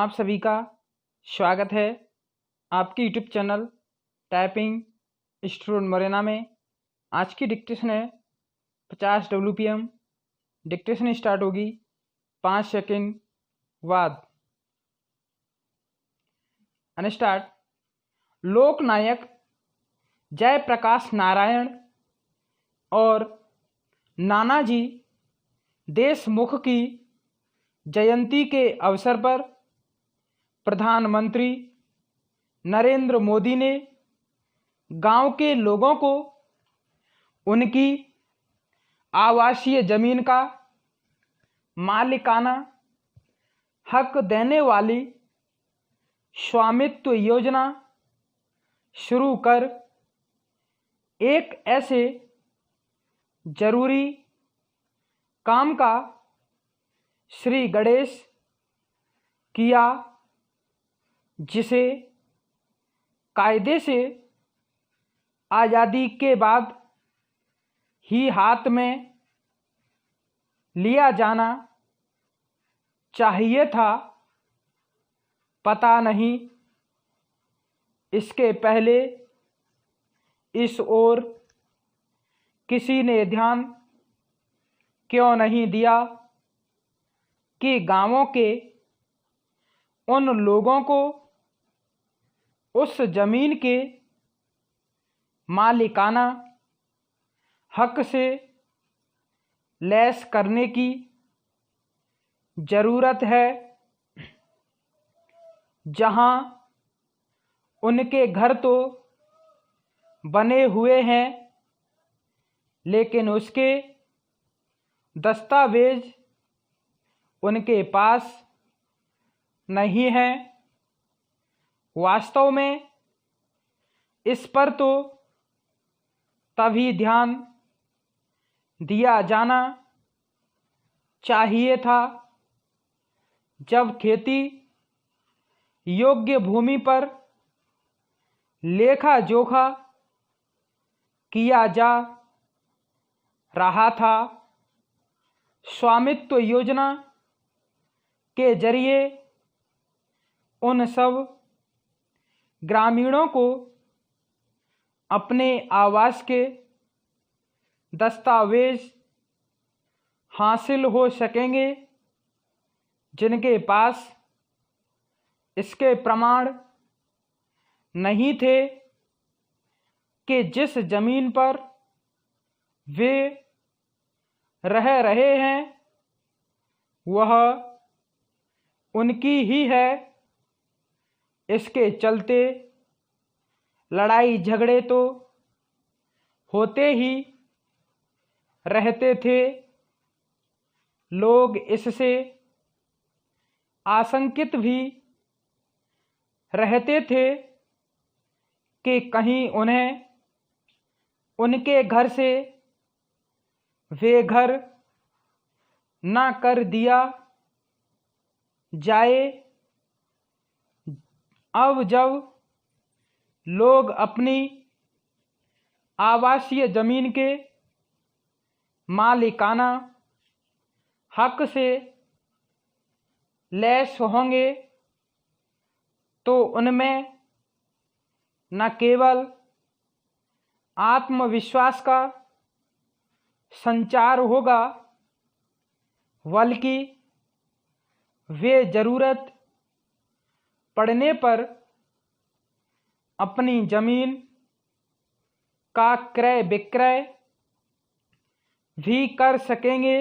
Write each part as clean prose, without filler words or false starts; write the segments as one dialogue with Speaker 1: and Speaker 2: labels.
Speaker 1: आप सभी का स्वागत है आपके YouTube channel typing student Morena में। आज की डिक्टेशन है 50 WPM। डिक्टेशन स्टार्ट होगी 5 सेकंड बाद। अनस्टार्ट। लोकनायक जयप्रकाश नारायण और नानाजी देशमुख की जयंती के अवसर पर प्रधानमंत्री नरेंद्र मोदी ने गांव के लोगों को उनकी आवासीय जमीन का मालिकाना हक देने वाली स्वामित्व योजना शुरू कर एक ऐसे जरूरी काम का श्री गणेश किया जिसे कायदे से आज़ादी के बाद ही हाथ में लिया जाना चाहिए था। पता नहीं इसके पहले इस ओर किसी ने ध्यान क्यों नहीं दिया कि गांवों के उन लोगों को उस जमीन के मालिकाना हक से लैस करने की ज़रूरत है। जहां उनके घर तो बने हुए हैं लेकिन उसके दस्तावेज उनके पास नहीं हैं। वास्तव में इस पर तो तभी ध्यान दिया जाना चाहिए था जब खेती योग्य भूमि पर लेखा जोखा किया जा रहा था। स्वामित्व योजना के जरिए उन सब ग्रामीणों को अपने आवास के दस्तावेज हासिल हो सकेंगे जिनके पास इसके प्रमाण नहीं थे कि जिस जमीन पर वे रह रहे हैं वह उनकी ही है। इसके चलते लड़ाई झगड़े तो होते ही रहते थे। लोग इससे आशंकित भी रहते थे कि कहीं उन्हें उनके घर से बेघर ना कर दिया जाए। अब जब लोग अपनी आवासीय जमीन के मालिकाना हक से लैस होंगे तो उनमें न केवल आत्मविश्वास का संचार होगा बल्कि वे ज़रूरत पड़ने पर अपनी जमीन का क्रय विक्रय भी कर सकेंगे।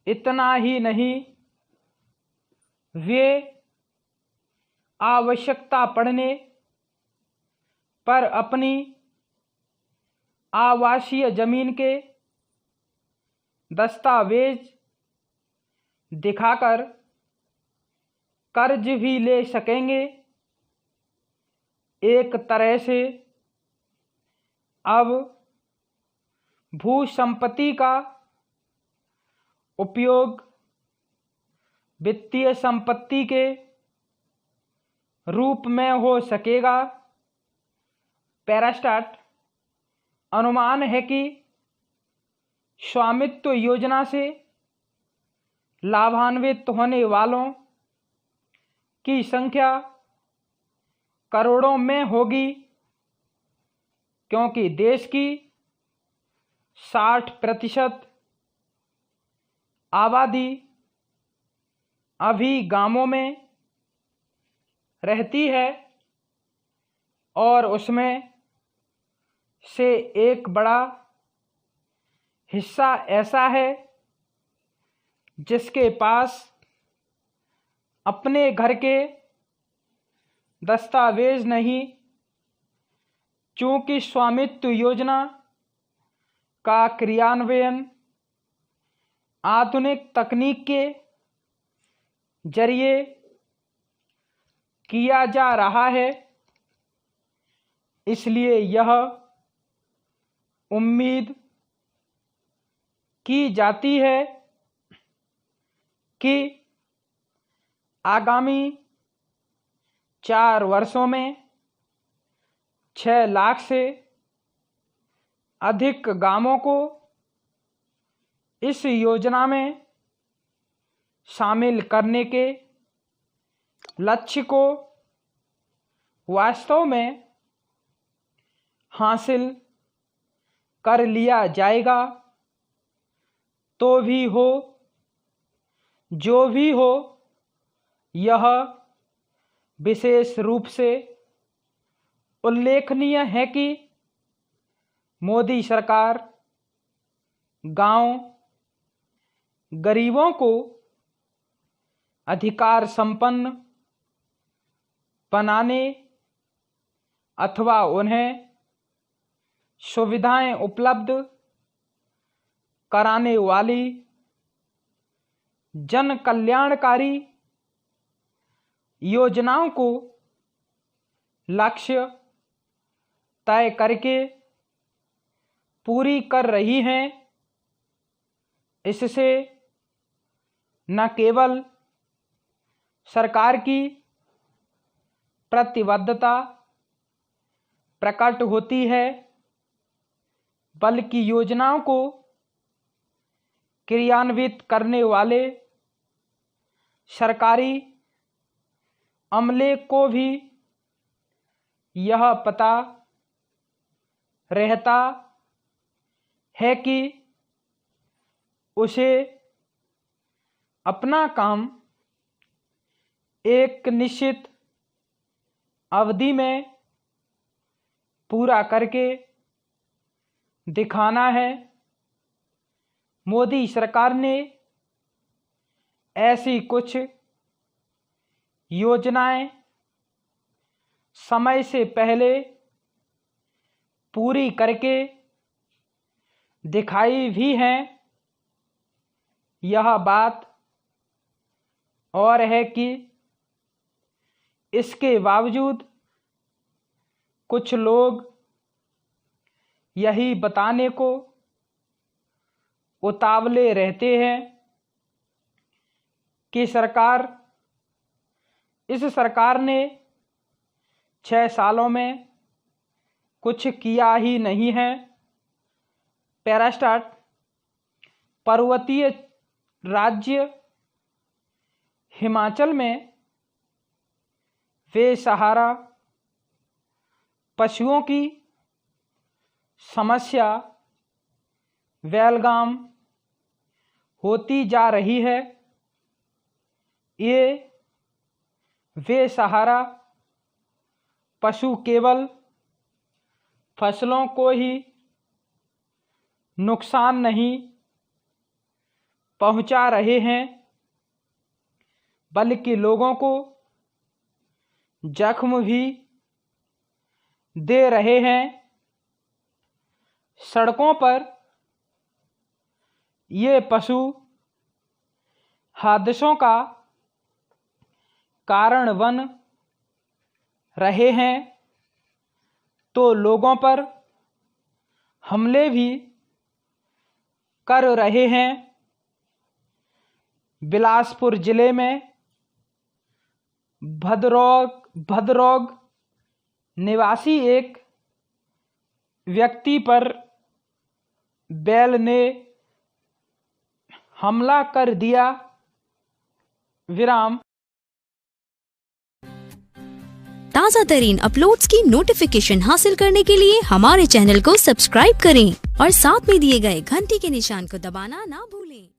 Speaker 1: इतना ही नहीं, वे आवश्यकता पड़ने पर अपनी आवासीय जमीन के दस्तावेज दिखाकर कर्ज भी ले सकेंगे। एक तरह से अब भू संपत्ति का उपयोग वित्तीय संपत्ति के रूप में हो सकेगा। पैरास्टार्ट। अनुमान है कि स्वामित्व योजना से लाभान्वित होने वालों की संख्या करोड़ों में होगी, क्योंकि देश की 60% आबादी अभी गांवों में रहती है और उसमें से एक बड़ा हिस्सा ऐसा है जिसके पास अपने घर के दस्तावेज नहीं। चूंकि स्वामित्व योजना का क्रियान्वयन आधुनिक तकनीक के जरिए किया जा रहा है, इसलिए यह उम्मीद की जाती है कि आगामी 4 वर्षों में 6 लाख से अधिक गांवों को इस योजना में शामिल करने के लक्ष्य को वास्तव में हासिल कर लिया जाएगा। तो भी हो, जो भी हो, यह विशेष रूप से उल्लेखनीय है कि मोदी सरकार गांव गरीबों को अधिकार संपन्न बनाने अथवा उन्हें सुविधाएं उपलब्ध कराने वाली जन कल्याणकारी योजनाओं को लक्ष्य तय करके पूरी कर रही हैं। इससे न केवल सरकार की प्रतिबद्धता प्रकट होती है, बल्कि योजनाओं को क्रियान्वित करने वाले सरकारी अमले को भी यह पता रहता है कि उसे अपना काम एक निश्चित अवधि में पूरा करके दिखाना है। मोदी सरकार ने ऐसी कुछ योजनाएं समय से पहले पूरी करके दिखाई भी हैं। यह बात और है कि इसके बावजूद कुछ लोग यही बताने को उतावले रहते हैं कि इस सरकार ने 6 सालों में कुछ किया ही नहीं है। पैरास्टार्ट पर्वतीय राज्य हिमाचल में बेसहारा पशुओं की समस्या बेलगाम होती जा रही है। ये बेसहारा पशु केवल फसलों को ही नुकसान नहीं पहुंचा रहे हैं, बल्कि लोगों को जख्म भी दे रहे हैं। सड़कों पर ये पशु हादसों का कारण बन रहे हैं, तो लोगों पर हमले भी कर रहे हैं। बिलासपुर जिले में भद्रौग निवासी एक व्यक्ति पर बैल ने हमला कर दिया। विराम।
Speaker 2: ताज़ा तरीन अपलोड्स की नोटिफिकेशन हासिल करने के लिए हमारे चैनल को सब्सक्राइब करें और साथ में दिए गए घंटी के निशान को दबाना ना भूलें।